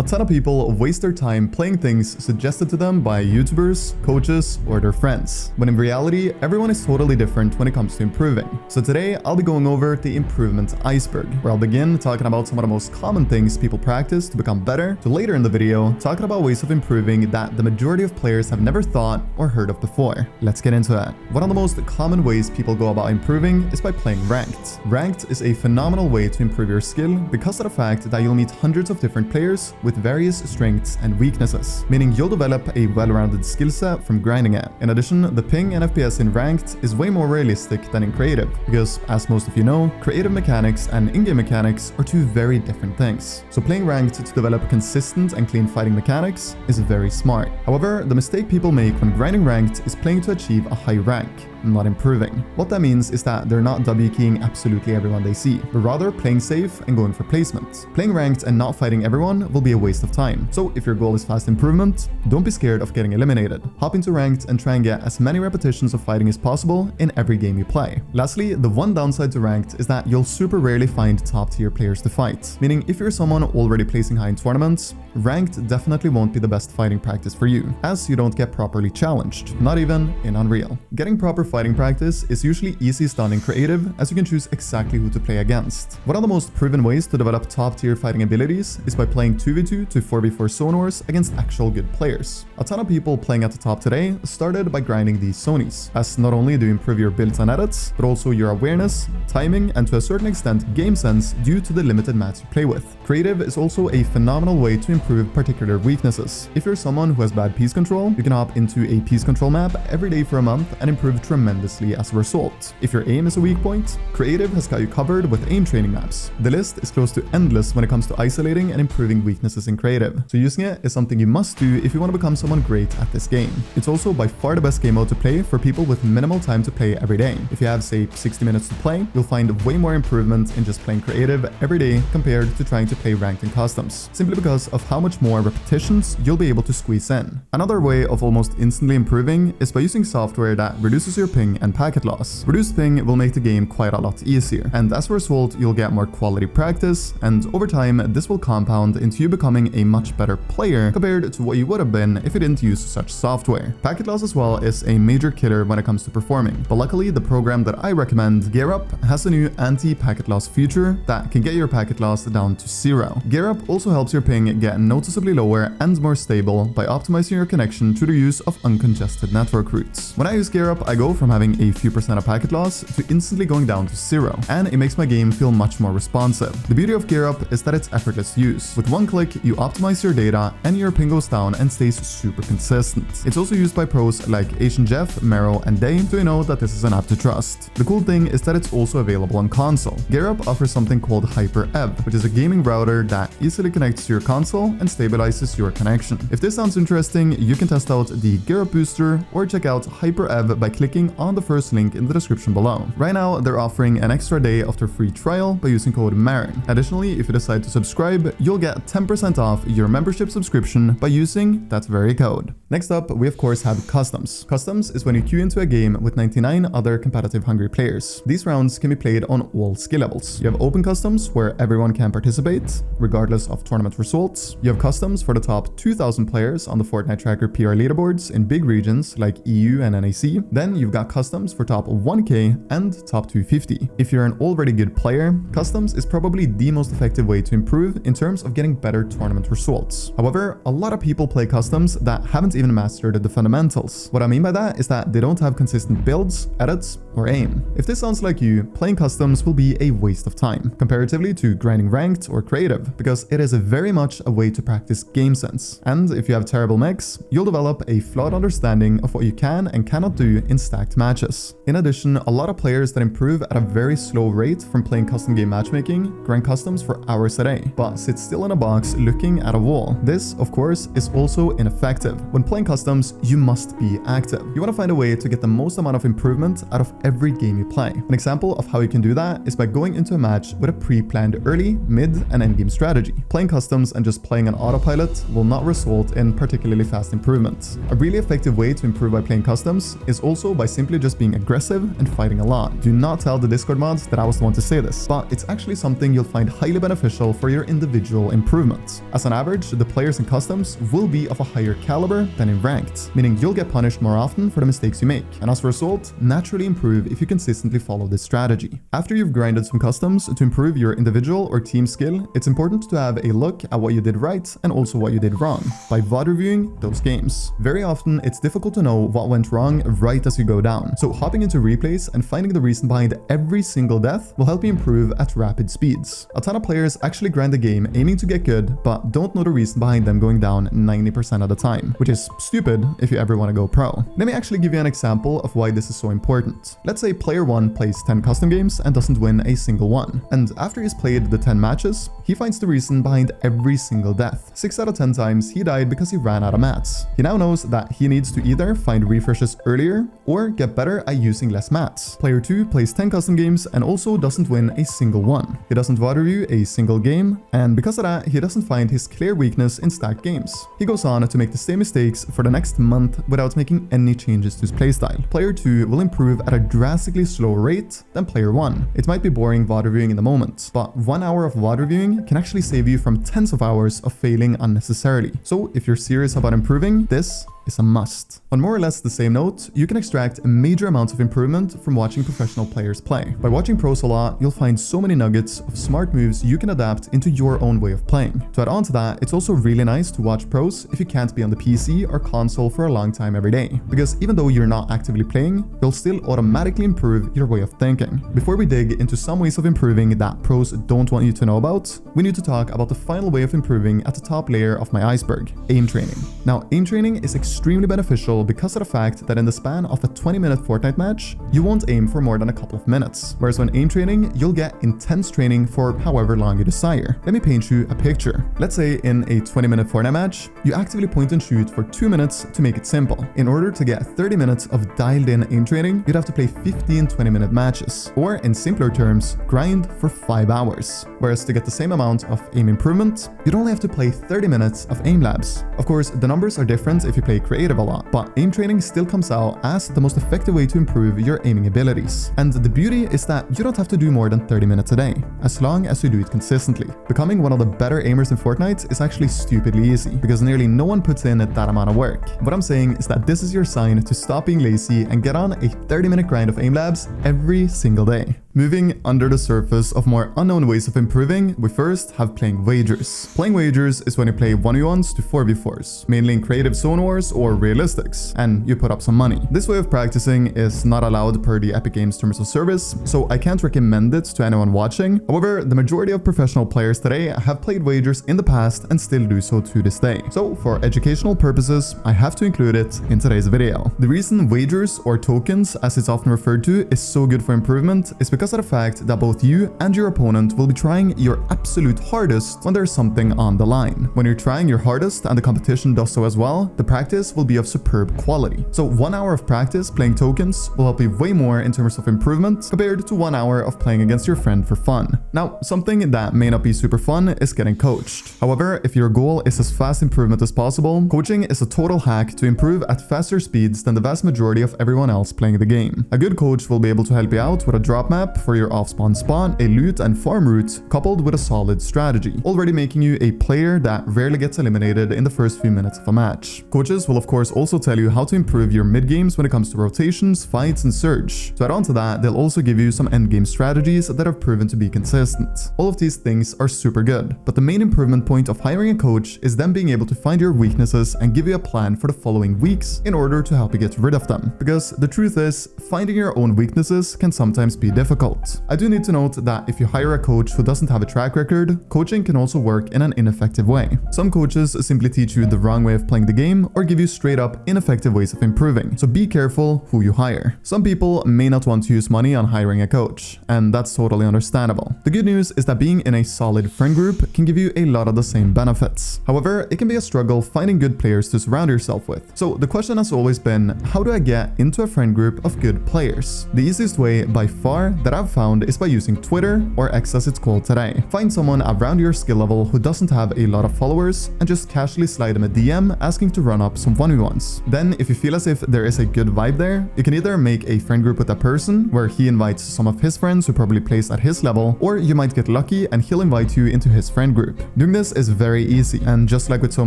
A ton of people waste their time playing things suggested to them by YouTubers, coaches, or their friends, when in reality, everyone is totally different when it comes to improving. So today, I'll be going over the improvement iceberg, where I'll begin talking about some of the most common things people practice to become better, to later in the video, talking about ways of improving that the majority of players have never thought or heard of before. Let's get into it. One of the most common ways people go about improving is by playing ranked. Ranked is a phenomenal way to improve your skill because of the fact that you'll meet hundreds of different players with various strengths and weaknesses, meaning you'll develop a well-rounded skill set from grinding it. In addition, the ping and FPS in ranked is way more realistic than in creative, because as most of you know, creative mechanics and in-game mechanics are two very different things. So playing ranked to develop consistent and clean fighting mechanics is very smart. However, the mistake people make when grinding ranked is playing to achieve a high rank, not improving. What that means is that they're not W keying absolutely everyone they see, but rather playing safe and going for placement. Playing ranked and not fighting everyone will be a waste of time. So if your goal is fast improvement, don't be scared of getting eliminated. Hop into ranked and try and get as many repetitions of fighting as possible in every game you play. Lastly, the one downside to ranked is that you'll super rarely find top tier players to fight, meaning if you're someone already placing high in tournaments, ranked definitely won't be the best fighting practice for you, as you don't get properly challenged, not even in Unreal. Getting proper fighting practice is usually easiest done in creative, as you can choose exactly who to play against. One of the most proven ways to develop top tier fighting abilities is by playing 2v2 to 4v4 sonars against actual good players. A ton of people playing at the top today started by grinding these tourneys, as not only do you improve your builds and edits, but also your awareness, timing, and to a certain extent game sense due to the limited mats you play with. Creative is also a phenomenal way to improve particular weaknesses. If you're someone who has bad piece control, you can hop into a piece control map every day for a month and improve tremendously as a result. If your aim is a weak point, Creative has got you covered with aim training maps. The list is close to endless when it comes to isolating and improving weaknesses in Creative, so using it is something you must do if you want to become someone great at this game. It's also by far the best game mode to play for people with minimal time to play every day. If you have, say, 60 minutes to play, you'll find way more improvement in just playing Creative every day compared to trying to play ranked and customs, simply because of how much more repetitions you'll be able to squeeze in. Another way of almost instantly improving is by using software that reduces your ping and packet loss. Reduced ping will make the game quite a lot easier, and as a result you'll get more quality practice, and over time this will compound into you becoming a much better player compared to what you would have been if you didn't use such software. Packet loss as well is a major killer when it comes to performing, but luckily the program that I recommend, GearUp, has a new anti-packet loss feature that can get your packet loss down to 0. GearUp also helps your ping get noticeably lower and more stable by optimizing your connection through the use of uncongested network routes. When I use GearUp, I go from having a few percent of packet loss to instantly going down to 0, and it makes my game feel much more responsive. The beauty of GearUp is that it's effortless to use. With one click, you optimize your data and your ping goes down and stays super consistent. It's also used by pros like Asian Jeff, Mero, and Day, so you know that this is an app to trust. The cool thing is that it's also available on console. GearUp offers something called HyperEV, which is a gaming router that easily connects to your console and stabilizes your connection. If this sounds interesting, you can test out the GearUp booster or check out HyperEV by clicking on the first link in the description below. Right now, they're offering an extra day of their free trial by using code MARIN. Additionally, if you decide to subscribe, you'll get 10% off your membership subscription by using that very code. Next up, we of course have customs. Customs is when you queue into a game with 99 other competitive hungry players. These rounds can be played on all skill levels. You have open customs where everyone can participate, regardless of tournament results. You have customs for the top 2,000 players on the Fortnite Tracker PR leaderboards in big regions like EU and NAC. Then you've got customs for top 1k and top 250. If you're an already good player, customs is probably the most effective way to improve in terms of getting better tournament results. However, a lot of people play customs that haven't even mastered the fundamentals. What I mean by that is that they don't have consistent builds, edits, or aim. If this sounds like you, playing customs will be a waste of time, comparatively to grinding ranked or creative, because it is very much a way to practice game sense. And if you have terrible mechs, you'll develop a flawed understanding of what you can and cannot do in stacked matches. In addition, a lot of players that improve at a very slow rate from playing custom game matchmaking grind customs for hours a day, but sit still in a box looking at a wall. This, of course, is also ineffective. When playing customs, you must be active. You want to find a way to get the most amount of improvement out of every game you play. An example of how you can do that is by going into a match with a pre-planned early, mid, and endgame strategy. Playing customs and just playing on autopilot will not result in particularly fast improvements. A really effective way to improve by playing customs is also by simply just being aggressive and fighting a lot. Do not tell the Discord mods that I was the one to say this, but it's actually something you'll find highly beneficial for your individual improvements. As an average, the players in customs will be of a higher caliber than in ranked, meaning you'll get punished more often for the mistakes you make, and as a result, naturally improve if you consistently follow this strategy. After you've grinded some customs to improve your individual or team skill, it's important to have a look at what you did right and also what you did wrong by VOD reviewing those games. Very often, it's difficult to know what went wrong right as you go down, so hopping into replays and finding the reason behind every single death will help you improve at rapid speeds. A ton of players actually grind the game aiming to get good, but don't know the reason behind them going down 90% of the time, which is stupid if you ever want to go pro. Let me actually give you an example of why this is so important. Let's say player 1 plays 10 custom games and doesn't win a single one, and after he's played the 10 matches, he finds the reason behind every single death. 6 out of 10 times he died because he ran out of mats. He now knows that he needs to either find refreshes earlier or get better at using less mats. Player 2 plays 10 custom games and also doesn't win a single one. He doesn't VOD review a single game, and because of that, he doesn't find his clear weakness in stacked games. He goes on to make the same mistakes for the next month without making any changes to his playstyle. Player 2 will improve at a drastically slower rate than player 1. It might be boring VOD reviewing in the moment, but 1 hour of VOD reviewing can actually save you from tens of hours of failing unnecessarily. So if you're serious about improving, this is a must. On more or less the same note, you can extract major amounts of improvement from watching professional players play. By watching pros a lot, you'll find so many nuggets of smart moves you can adapt into your own way of playing. To add on to that, it's also really nice to watch pros if you can't be on the PC or console for a long time every day, because even though you're not actively playing, you'll still automatically improve your way of thinking. Before we dig into some ways of improving that pros don't want you to know about, we need to talk about the final way of improving at the top layer of my iceberg, aim training. Now, aim training is extremely beneficial because of the fact that in the span of a 20-minute Fortnite match, you won't aim for more than a couple of minutes. Whereas when aim training, you'll get intense training for however long you desire. Let me paint you a picture. Let's say in a 20-minute Fortnite match, you actively point and shoot for 2 minutes to make it simple. In order to get 30 minutes of dialed-in aim training, you'd have to play 15 20-minute matches, or in simpler terms, grind for 5 hours. Whereas to get the same amount of aim improvement, you'd only have to play 30 minutes of aim labs. Of course, the numbers are different if you play creative a lot, but aim training still comes out as the most effective way to improve your aiming abilities. And the beauty is that you don't have to do more than 30 minutes a day, as long as you do it consistently. Becoming one of the better aimers in Fortnite is actually stupidly easy, because nearly no one puts in that amount of work. What I'm saying is that this is your sign to stop being lazy and get on a 30-minute grind of aim labs every single day. Moving under the surface of more unknown ways of improving, we first have playing wagers. Playing wagers is when you play 1v1s to 4v4s, mainly in creative zone wars or realistics, and you put up some money. This way of practicing is not allowed per the Epic Games terms of service, so I can't recommend it to anyone watching. However, the majority of professional players today have played wagers in the past and still do so to this day. So for educational purposes, I have to include it in today's video. The reason wagers, or tokens as it's often referred to, is so good for improvement is because of the fact that both you and your opponent will be trying your absolute hardest when there's something on the line. When you're trying your hardest and the competition does so as well, the practice will be of superb quality. So 1 hour of practice playing tokens will help you way more in terms of improvement compared to 1 hour of playing against your friend for fun. Now, something that may not be super fun is getting coached. However, if your goal is as fast improvement as possible, coaching is a total hack to improve at faster speeds than the vast majority of everyone else playing the game. A good coach will be able to help you out with a drop map for your off-spawn spot, a loot and farm route, coupled with a solid strategy, already making you a player that rarely gets eliminated in the first few minutes of a match. Coaches will of course also tell you how to improve your mid-games when it comes to rotations, fights, and surge. To add on to that, they'll also give you some end-game strategies that have proven to be consistent. All of these things are super good, but the main improvement point of hiring a coach is them being able to find your weaknesses and give you a plan for the following weeks in order to help you get rid of them. Because the truth is, finding your own weaknesses can sometimes be difficult. I do need to note that if you hire a coach who doesn't have a track record, coaching can also work in an ineffective way. Some coaches simply teach you the wrong way of playing the game or give you straight up ineffective ways of improving, so be careful who you hire. Some people may not want to use money on hiring a coach, and that's totally understandable. The good news is that being in a solid friend group can give you a lot of the same benefits. However, it can be a struggle finding good players to surround yourself with. So the question has always been, how do I get into a friend group of good players? The easiest way by far that that I've found is by using Twitter, or X as it's called today. Find someone around your skill level who doesn't have a lot of followers and just casually slide them a DM asking to run up some 1v1s. Then, if you feel as if there is a good vibe there, you can either make a friend group with that person where he invites some of his friends who probably plays at his level, or you might get lucky and he'll invite you into his friend group. Doing this is very easy, and just like with so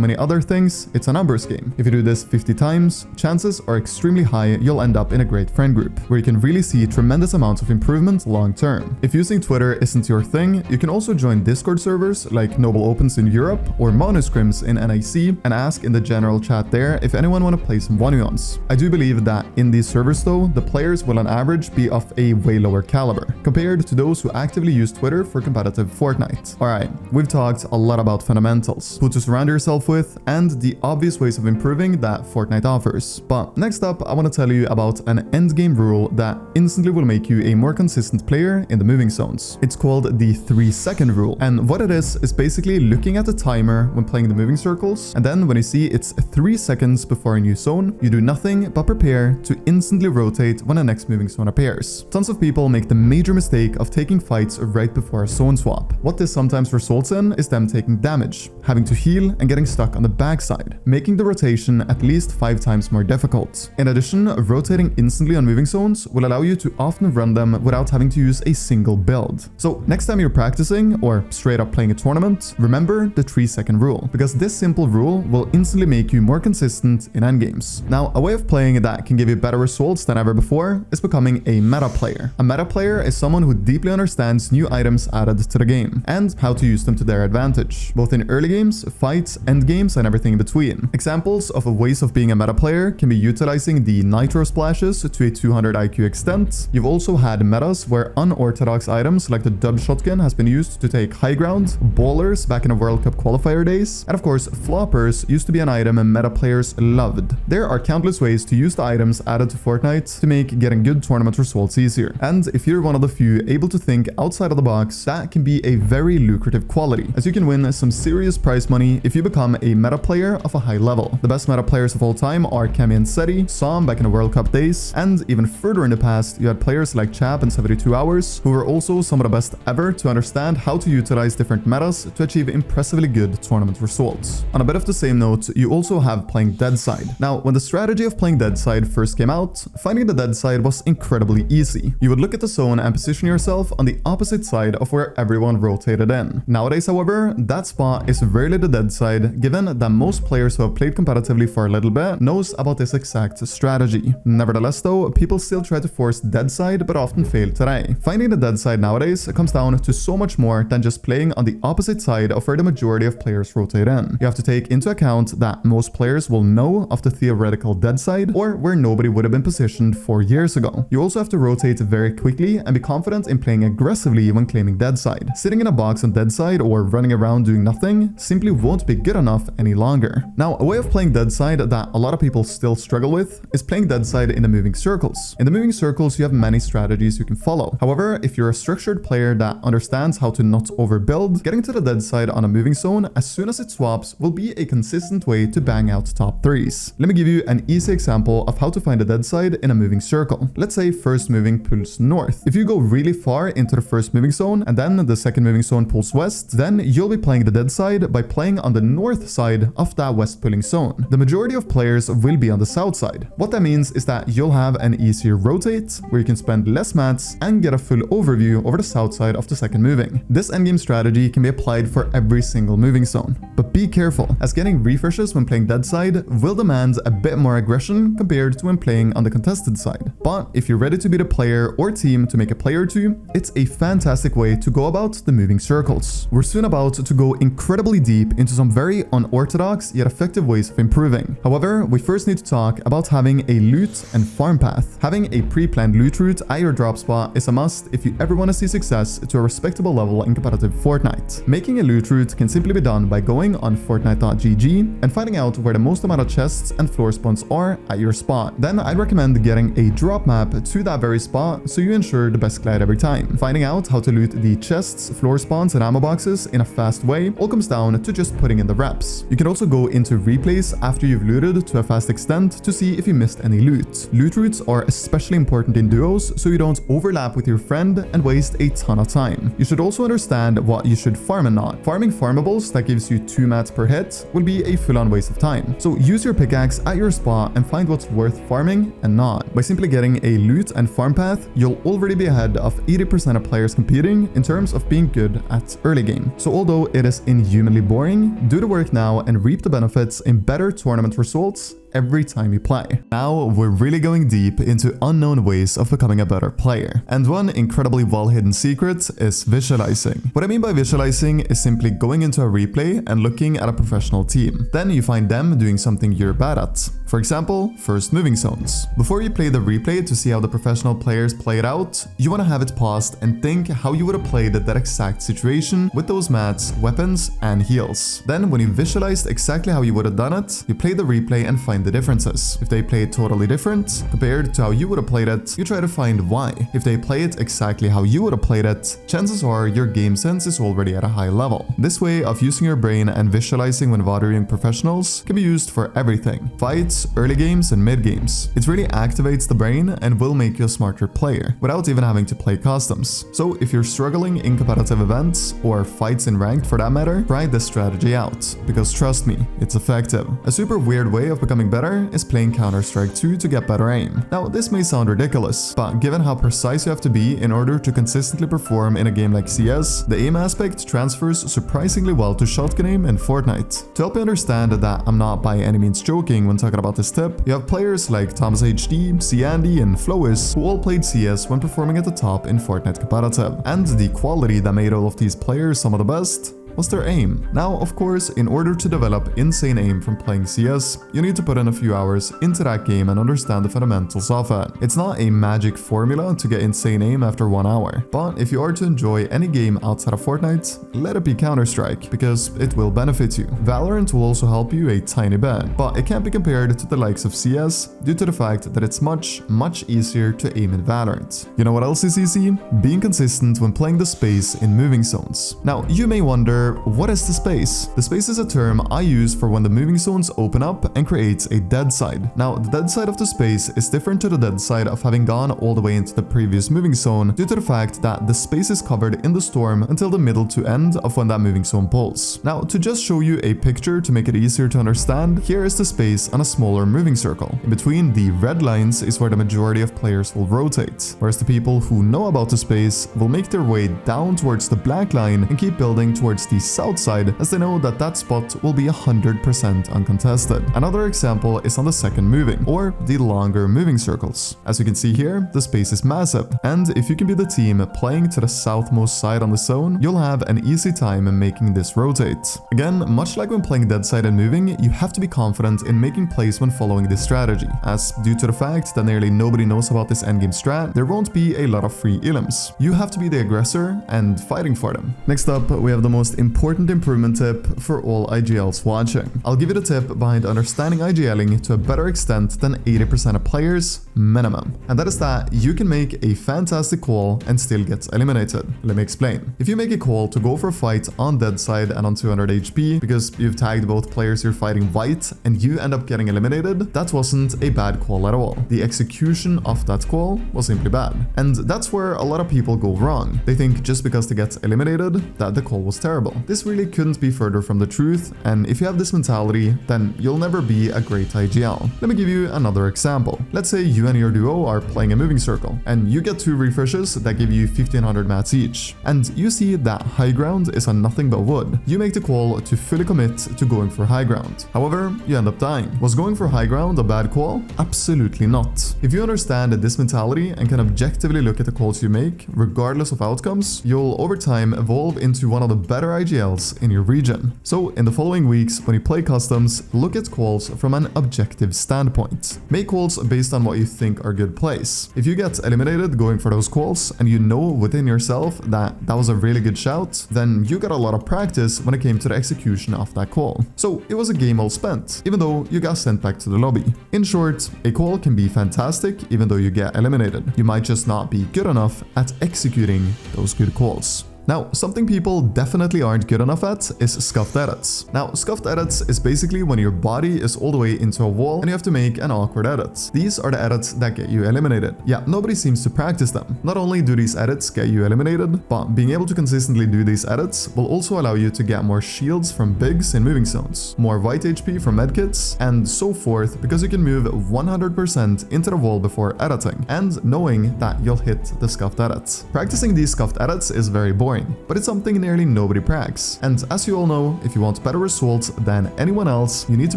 many other things, it's a numbers game. If you do this 50 times, chances are extremely high you'll end up in a great friend group, where you can really see tremendous amounts of improvement long term. If using Twitter isn't your thing, you can also join Discord servers like Noble Opens in Europe or Monoscrims in NIC and ask in the general chat there if anyone want to play some 1v1s. I do believe that in these servers though, the players will on average be of a way lower caliber compared to those who actively use Twitter for competitive Fortnite. Alright, we've talked a lot about fundamentals, who to surround yourself with, and the obvious ways of improving that Fortnite offers. But next up, I want to tell you about an endgame rule that instantly will make you a more consistent player in the moving zones. It's called the 3-second rule, and what it is basically looking at the timer when playing the moving circles, and then when you see it's 3 seconds before a new zone, you do nothing but prepare to instantly rotate when the next moving zone appears. Tons of people make the major mistake of taking fights right before a zone swap. What this sometimes results in is them taking damage, having to heal and getting stuck on the backside, making the rotation at least 5 times more difficult. In addition, rotating instantly on moving zones will allow you to often run them without having to use a single build. So next time you're practicing or straight up playing a tournament, remember the 3-second rule, because this simple rule will instantly make you more consistent in endgames. Now, a way of playing that can give you better results than ever before is becoming a meta player. A meta player is someone who deeply understands new items added to the game and how to use them to their advantage, both in early games, fights, end games, and everything in between. Examples of ways of being a meta player can be utilizing the nitro splashes to a 200 IQ extent. You've also had metas where unorthodox items like the dub shotgun has been used to take high ground, ballers back in the World Cup qualifier days, and of course floppers used to be an item meta players loved. There are countless ways to use the items added to Fortnite to make getting good tournament results easier, and if you're one of the few able to think outside of the box, that can be a very lucrative quality, as you can win some serious prize money if you become a meta player of a high level. The best meta players of all time are Cami and Seti, Sam back in the World Cup days, and even further in the past you had players like Chap and 72 Hours, who were also some of the best ever to understand how to utilize different metas to achieve impressively good tournament results. On a bit of the same note, you also have playing Deadside. Now, when the strategy of playing Deadside first came out, finding the Deadside was incredibly easy. You would look at the zone and position yourself on the opposite side of where everyone rotated in. Nowadays, however, that spot is rarely the Deadside, given that most players who have played competitively for a little bit knows about this exact strategy. Nevertheless though, people still try to force Deadside but often fail today. Finding the Deadside nowadays comes down to so much more than just playing on the opposite side of where the majority of players rotate in. You have to take into account that most players will know of the theoretical Deadside, or where nobody would have been positioned 4 years ago. You also have to rotate very quickly and be confident in playing aggressively when claiming Deadside. Sitting in a box on Deadside or running around doing nothing simply won't be good enough any longer. Now, a way of playing Deadside that a lot of people still struggle with is playing Deadside in the moving circles. In the moving circles, you have many strategies you can follow. However, if you're a structured player that understands how to not overbuild, getting to the Deadside on a moving zone as soon as it swaps will be a consistent way to bang out top 3s. Let me give you an easy example of how to find a Deadside in a moving circle. Let's say first moving pulls north. If you go really far into the first moving zone and then the second moving zone pulls west, then you'll be playing the Deadside by playing on the north side of that west pulling zone. The majority of players will be on the south side. What that means is that you'll have an easier rotate, where you can spend less mats and get a full overview over the south side of the second moving. This endgame strategy can be applied for every single moving zone, but be careful, as getting refreshes when playing Deadside will demand a bit more aggression compared to when playing on the contested side. But if you're ready to be the player or team to make a play or two, it's a fantastic way to go about the moving circles. We're soon about to go incredibly deep into some very unorthodox yet effective ways of improving. However, we first need to talk about having a loot and farm path. Having a pre-planned loot route at your drop spot is a must if you ever want to see success to a respectable level in competitive Fortnite. Making a loot route can simply be done by going on Fortnite.gg and finding out where the most amount of chests and floor spawns are at your spot. Then I'd recommend getting a drop map to that very spot so you ensure the best glide every time. Finding out how to loot the chests, floor spawns, and ammo boxes in a fast way all comes down to just putting in the reps. You can also go into replays after you've looted to a fast extent to see if you missed any loot. Loot routes are especially important in duos so you don't overly overlap with your friend and waste a ton of time. You should also understand what you should farm and not. Farming farmables that gives you 2 mats per hit will be a full-on waste of time. So use your pickaxe at your spot and find what's worth farming and not. By simply getting a loot and farm path, you'll already be ahead of 80% of players competing in terms of being good at early game. So although it is inhumanly boring, do the work now and reap the benefits in better tournament results every time you play. Now we're really going deep into unknown ways of becoming a better player. And one incredibly well-hidden secret is visualizing. What I mean by visualizing is simply going into a replay and looking at a professional team. Then you find them doing something you're bad at. For example, first moving zones. Before you play the replay to see how the professional players play it out, you want to have it paused and think how you would have played that exact situation with those mats, weapons, and heals. Then when you visualized exactly how you would have done it, you play the replay and find the differences. If they play it totally different compared to how you would have played it, you try to find why. If they play it exactly how you would have played it, chances are your game sense is already at a high level. This way of using your brain and visualizing when VODing professionals can be used for everything: fights, early games, and mid games. It really activates the brain and will make you a smarter player without even having to play customs. So if you're struggling in competitive events or fights in ranked for that matter, try this strategy out, because trust me, it's effective. A super weird way of becoming better is playing Counter-Strike 2 to get better aim. Now this may sound ridiculous, but given how precise you have to be in order to consistently perform in a game like CS, the aim aspect transfers surprisingly well to shotgun aim in Fortnite. To help you understand that I'm not by any means joking when talking about this tip, you have players like Thomas HD, Candy, and Flowis who all played CS when performing at the top in Fortnite competitive. And the quality that made all of these players some of the best was their aim. Now, of course, in order to develop insane aim from playing CS, you need to put in a few hours into that game and understand the fundamentals of it. It's not a magic formula to get insane aim after 1 hour, but if you are to enjoy any game outside of Fortnite, let it be Counter-Strike, because it will benefit you. Valorant will also help you a tiny bit, but it can't be compared to the likes of CS due to the fact that it's much easier to aim in Valorant. You know what else is easy? Being consistent when playing the space in moving zones. Now, you may wonder, what is the space? The space is a term I use for when the moving zones open up and creates a dead side. Now, the dead side of the space is different to the dead side of having gone all the way into the previous moving zone due to the fact that the space is covered in the storm until the middle to end of when that moving zone pulls. Now, to just show you a picture to make it easier to understand, here is the space on a smaller moving circle. In between the red lines is where the majority of players will rotate, whereas the people who know about the space will make their way down towards the black line and keep building towards the south side, as they know that that spot will be 100% uncontested. Another example is on the second moving, or the longer moving circles. As you can see here, the space is massive, and if you can be the team playing to the southmost side on the zone, you'll have an easy time in making this rotate. Again, much like when playing Deadside and moving, you have to be confident in making plays when following this strategy, as due to the fact that nearly nobody knows about this endgame strat, there won't be a lot of free ilims. You have to be the aggressor and fighting for them. Next up, we have the most important improvement tip for all IGLs watching. I'll give you the tip behind understanding IGLing to a better extent than 80% of players minimum. And that is that you can make a fantastic call and still get eliminated. Let me explain. If you make a call to go for a fight on Deadside and on 200 HP because you've tagged both players you're fighting white and you end up getting eliminated, that wasn't a bad call at all. The execution of that call was simply bad. And that's where a lot of people go wrong. They think just because they get eliminated that the call was terrible. This really couldn't be further from the truth, and if you have this mentality, then you'll never be a great IGL. Let me give you another example. Let's say you and your duo are playing a moving circle, and you get 2 refreshes that give you 1500 mats each, and you see that high ground is on nothing but wood. You make the call to fully commit to going for high ground. However, you end up dying. Was going for high ground a bad call? Absolutely not. If you understand this mentality and can objectively look at the calls you make, regardless of outcomes, you'll over time evolve into one of the better IGLs in your region. So in the following weeks, when you play customs, look at calls from an objective standpoint. Make calls based on what you think are good plays. If you get eliminated going for those calls and you know within yourself that that was a really good shout, then you got a lot of practice when it came to the execution of that call. So it was a game well spent, even though you got sent back to the lobby. In short, a call can be fantastic even though you get eliminated. You might just not be good enough at executing those good calls. Now, something people definitely aren't good enough at is scuffed edits. Now, scuffed edits is basically when your body is all the way into a wall and you have to make an awkward edit. These are the edits that get you eliminated. Yeah, nobody seems to practice them. Not only do these edits get you eliminated, but being able to consistently do these edits will also allow you to get more shields from bigs in moving zones, more white HP from medkits, and so forth, because you can move 100% into the wall before editing, and knowing that you'll hit the scuffed edits. Practicing these scuffed edits is very boring, but it's something nearly nobody practices. And as you all know, if you want better results than anyone else, you need to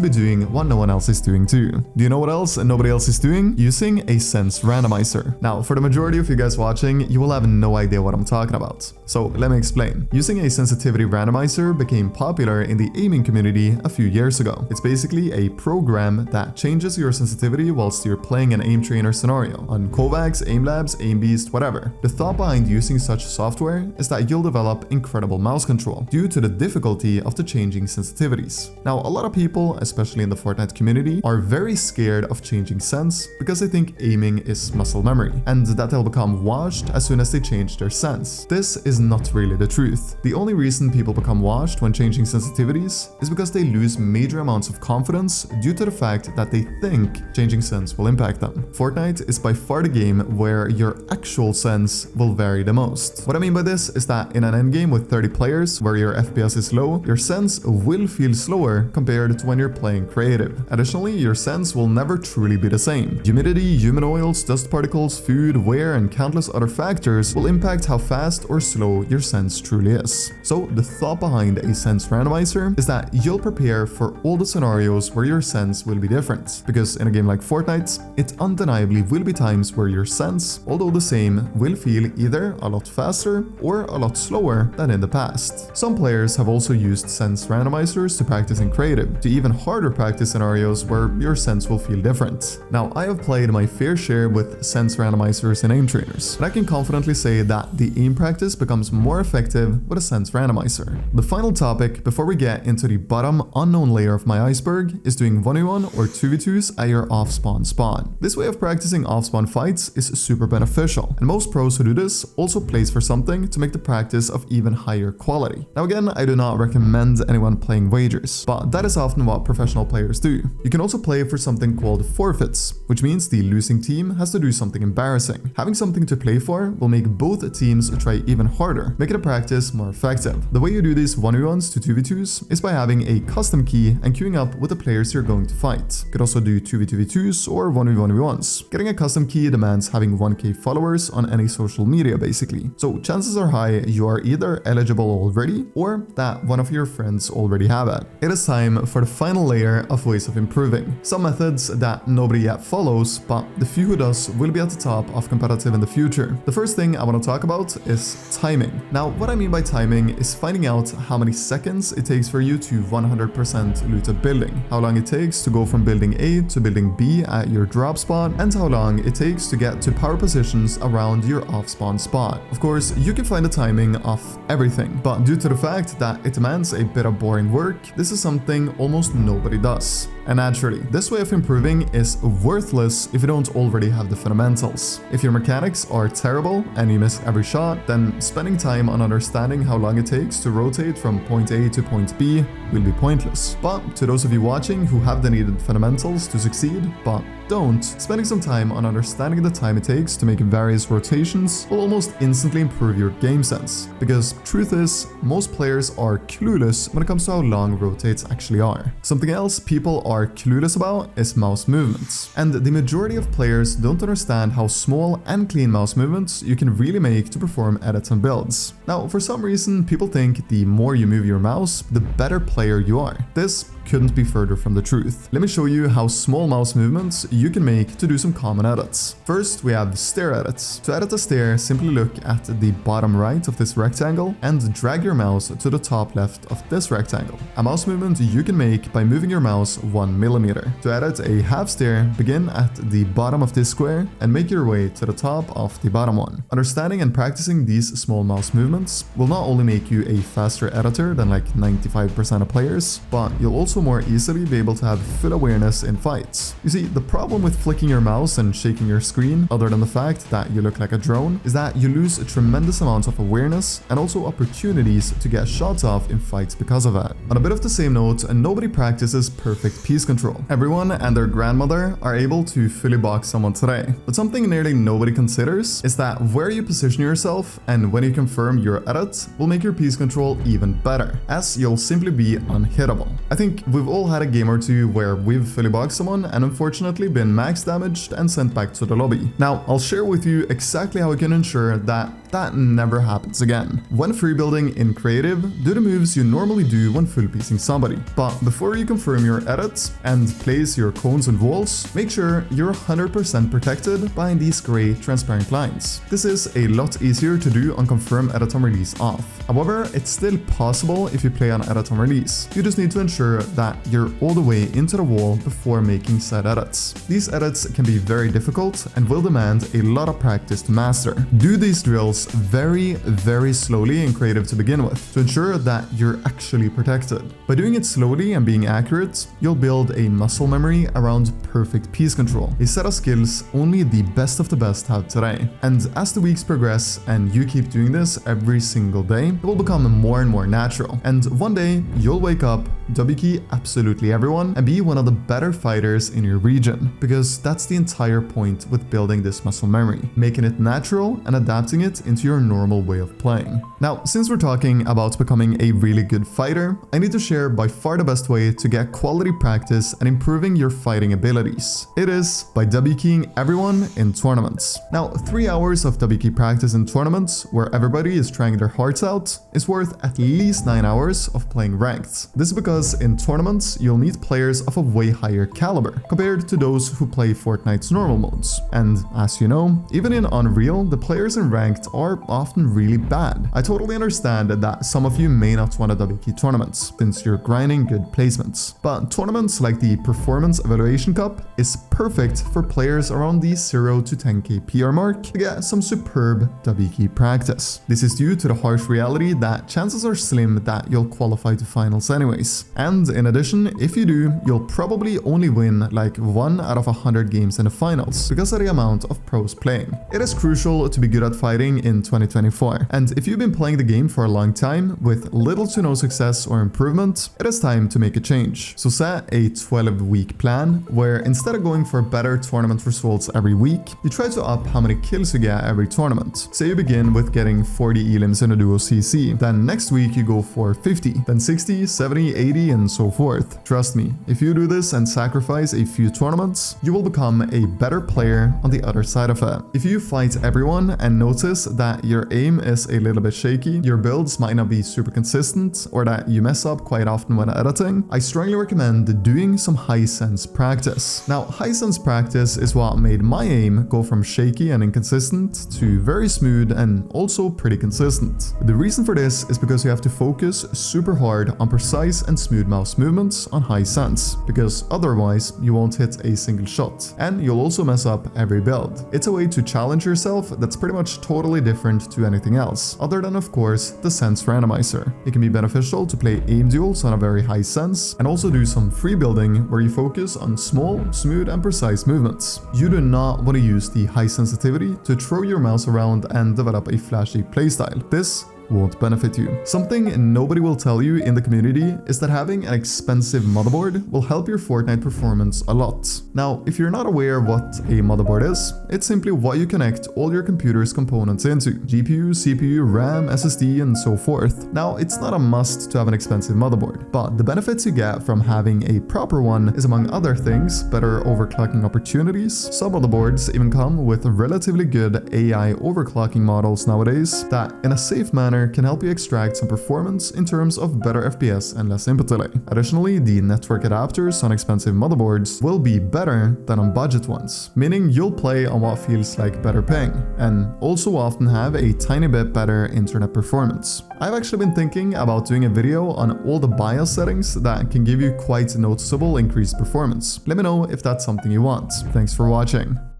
be doing what no one else is doing too. Do you know what else nobody else is doing? Using a Sens randomizer. Now, for the majority of you guys watching, you will have no idea what I'm talking about. So let me explain. Using a sensitivity randomizer became popular in the aiming community a few years ago. It's basically a program that changes your sensitivity whilst you're playing an aim trainer scenario on Kovacs, Aim Labs, Aim Beast, whatever. The thought behind using such software is that you'll develop incredible mouse control due to the difficulty of the changing sensitivities. Now, a lot of people, especially in the Fortnite community, are very scared of changing Sens because they think aiming is muscle memory and that they'll become washed as soon as they change their Sens. This is not really the truth. The only reason people become washed when changing sensitivities is because they lose major amounts of confidence due to the fact that they think changing Sens will impact them. Fortnite is by far the game where your actual Sens will vary the most. What I mean by this is that in an endgame with 30 players where your FPS is low, your Sens will feel slower compared to when you're playing creative. Additionally, your Sens will never truly be the same. Humidity, human oils, dust particles, food, wear, and countless other factors will impact how fast or slow your Sens truly is. So the thought behind a Sens randomizer is that you'll prepare for all the scenarios where your Sens will be different. Because in a game like Fortnite, it undeniably will be times where your Sens, although the same, will feel either a lot faster or a lot slower than in the past. Some players have also used Sens randomizers to practice in creative, to even harder practice scenarios where your Sens will feel different. Now, I have played my fair share with Sens randomizers and aim trainers, and I can confidently say that the aim practice becomes more effective with a Sens randomizer. The final topic before we get into the bottom unknown layer of my iceberg is doing 1v1 or 2v2s at your off-spawn spawn. This way of practicing off-spawn fights is super beneficial, and most pros who do this also plays for something to make the practice of even higher quality. Now again, I do not recommend anyone playing wagers, but that is often what professional players do. You can also play for something called forfeits, which means the losing team has to do something embarrassing. Having something to play for will make both teams try even harder, making the practice more effective. The way you do these 1v1s to 2v2s is by having a custom key and queuing up with the players you're going to fight. You could also do 2v2v2s or 1v1v1s. Getting a custom key demands having 1k followers on any social media basically. So chances are high you are either eligible already or that one of your friends already have it. It is time for the final layer of ways of improving. Some methods that nobody yet follows, but the few who does will be at the top of competitive in the future. The first thing I want to talk about is timing. Now, what I mean by timing is finding out how many seconds it takes for you to 100% loot a building, how long it takes to go from building A to building B at your drop spot, and how long it takes to get to power positions around your off-spawn spot. Of course, you can find the timing of everything, but due to the fact that it demands a bit of boring work, this is something almost nobody does. And naturally, this way of improving is worthless if you don't already have the fundamentals. If your mechanics are terrible and you miss every shot, then spending time on understanding how long it takes to rotate from point A to point B will be pointless. But to those of you watching who have the needed fundamentals to succeed, but don't, spending some time on understanding the time it takes to make various rotations will almost instantly improve your game sense. Because truth is, most players are clueless when it comes to how long rotates actually are. Something else people are clueless about is mouse movements. And the majority of players don't understand how small and clean mouse movements you can really make to perform edits and builds. Now, for some reason, people think the more you move your mouse, the better player you are. This couldn't be further from the truth. Let me show you how small mouse movements you can make to do some common edits. First, we have stair edits. To edit a stair, simply look at the bottom right of this rectangle and drag your mouse to the top left of this rectangle. A mouse movement you can make by moving your mouse 1 millimeter. To edit a half stair, begin at the bottom of this square and make your way to the top of the bottom one. Understanding and practicing these small mouse movements will not only make you a faster editor than like 95% of players, but you'll also also more easily be able to have full awareness in fights. You see, the problem with flicking your mouse and shaking your screen, other than the fact that you look like a drone, is that you lose a tremendous amount of awareness and also opportunities to get shots off in fights because of that. On a bit of the same note, nobody practices perfect piece control. Everyone and their grandmother are able to fully box someone today, but something nearly nobody considers is that where you position yourself and when you confirm your edit will make your piece control even better, as you'll simply be unhittable. I think we've all had a game or two where we've fully boxed someone and unfortunately been max damaged and sent back to the lobby. Now, I'll share with you exactly how you can ensure that never happens again. When free building in creative, do the moves you normally do when full piecing somebody. But before you confirm your edits and place your cones and walls, make sure you're 100% protected behind these gray transparent lines. This is a lot easier to do on confirm edit on release off. However, it's still possible if you play on edit on release. You just need to ensure that you're all the way into the wall before making said edits. These edits can be very difficult and will demand a lot of practice to master. Do these drills very slowly in creative to begin with to ensure that you're actually protected. By doing it slowly and being accurate, you'll build a muscle memory around perfect piece control, a set of skills only the best of the best have today. And as the weeks progress and you keep doing this every single day, it will become more and more natural. And one day you'll wake up, W key absolutely everyone, and be one of the better fighters in your region, because that's the entire point with building this muscle memory, making it natural and adapting it into your normal way of playing. Now, since we're talking about becoming a really good fighter, I need to share by far the best way to get quality practice and improving your fighting abilities. It is by W keying everyone in tournaments. Now, 3 hours of W key practice in tournaments where everybody is trying their hearts out is worth at least 9 hours of playing ranked. This is because in tournaments you'll need players of a way higher caliber compared to those who play Fortnite's normal modes. And as you know, even in Unreal, the players in ranked are often really bad. I totally understand that some of you may not want to W key tournaments since you're grinding good placements, but tournaments like the Performance Evaluation Cup is perfect for players around the 0 to 10k PR mark to get some superb W key practice. This is due to the harsh reality that chances are slim that you'll qualify to finals anyways. And in addition, if you do, you'll probably only win like 1 out of 100 games in the finals because of the amount of pros playing. It is crucial to be good at fighting in 2024, and if you've been playing the game for a long time with little to no success or improvement, it is time to make a change. So set a 12-week plan where instead of going for better tournament results every week, you try to up how many kills you get every tournament. Say you begin with getting 40 elims in a duo CC, then next week you go for 50, then 60, 70, 80 and so forth. Trust me, if you do this and sacrifice a few tournaments, you will become a better player on the other side of it. If you fight everyone and notice that your aim is a little bit shaky, your builds might not be super consistent, or that you mess up quite often when editing, I strongly recommend doing some high sense practice. Now, high sense practice is what made my aim go from shaky and inconsistent to very smooth and also pretty consistent. The reason for this is because you have to focus super hard on precise and smooth mouse movements on high sense, because otherwise you won't hit a single shot, and you'll also mess up every build. It's a way to challenge yourself that's pretty much totally different to anything else, other than of course the Sens randomizer. It can be beneficial to play aim duels on a very high sense, and also do some free building where you focus on small, smooth and precise movements. You do not want to use the high sensitivity to throw your mouse around and develop a flashy playstyle. This won't benefit you. Something nobody will tell you in the community is that having an expensive motherboard will help your Fortnite performance a lot. Now, if you're not aware of what a motherboard is, it's simply what you connect all your computer's components into: GPU, CPU, RAM, SSD, and so forth. Now, it's not a must to have an expensive motherboard, but the benefits you get from having a proper one is, among other things, better overclocking opportunities. Some motherboards even come with relatively good AI overclocking models nowadays that, in a safe manner, can help you extract some performance in terms of better FPS and less input delay. Additionally, the network adapters on expensive motherboards will be better than on budget ones, meaning you'll play on what feels like better ping, and also often have a tiny bit better internet performance. I've actually been thinking about doing a video on all the BIOS settings that can give you quite noticeable increased performance. Let me know if that's something you want. Thanks for watching.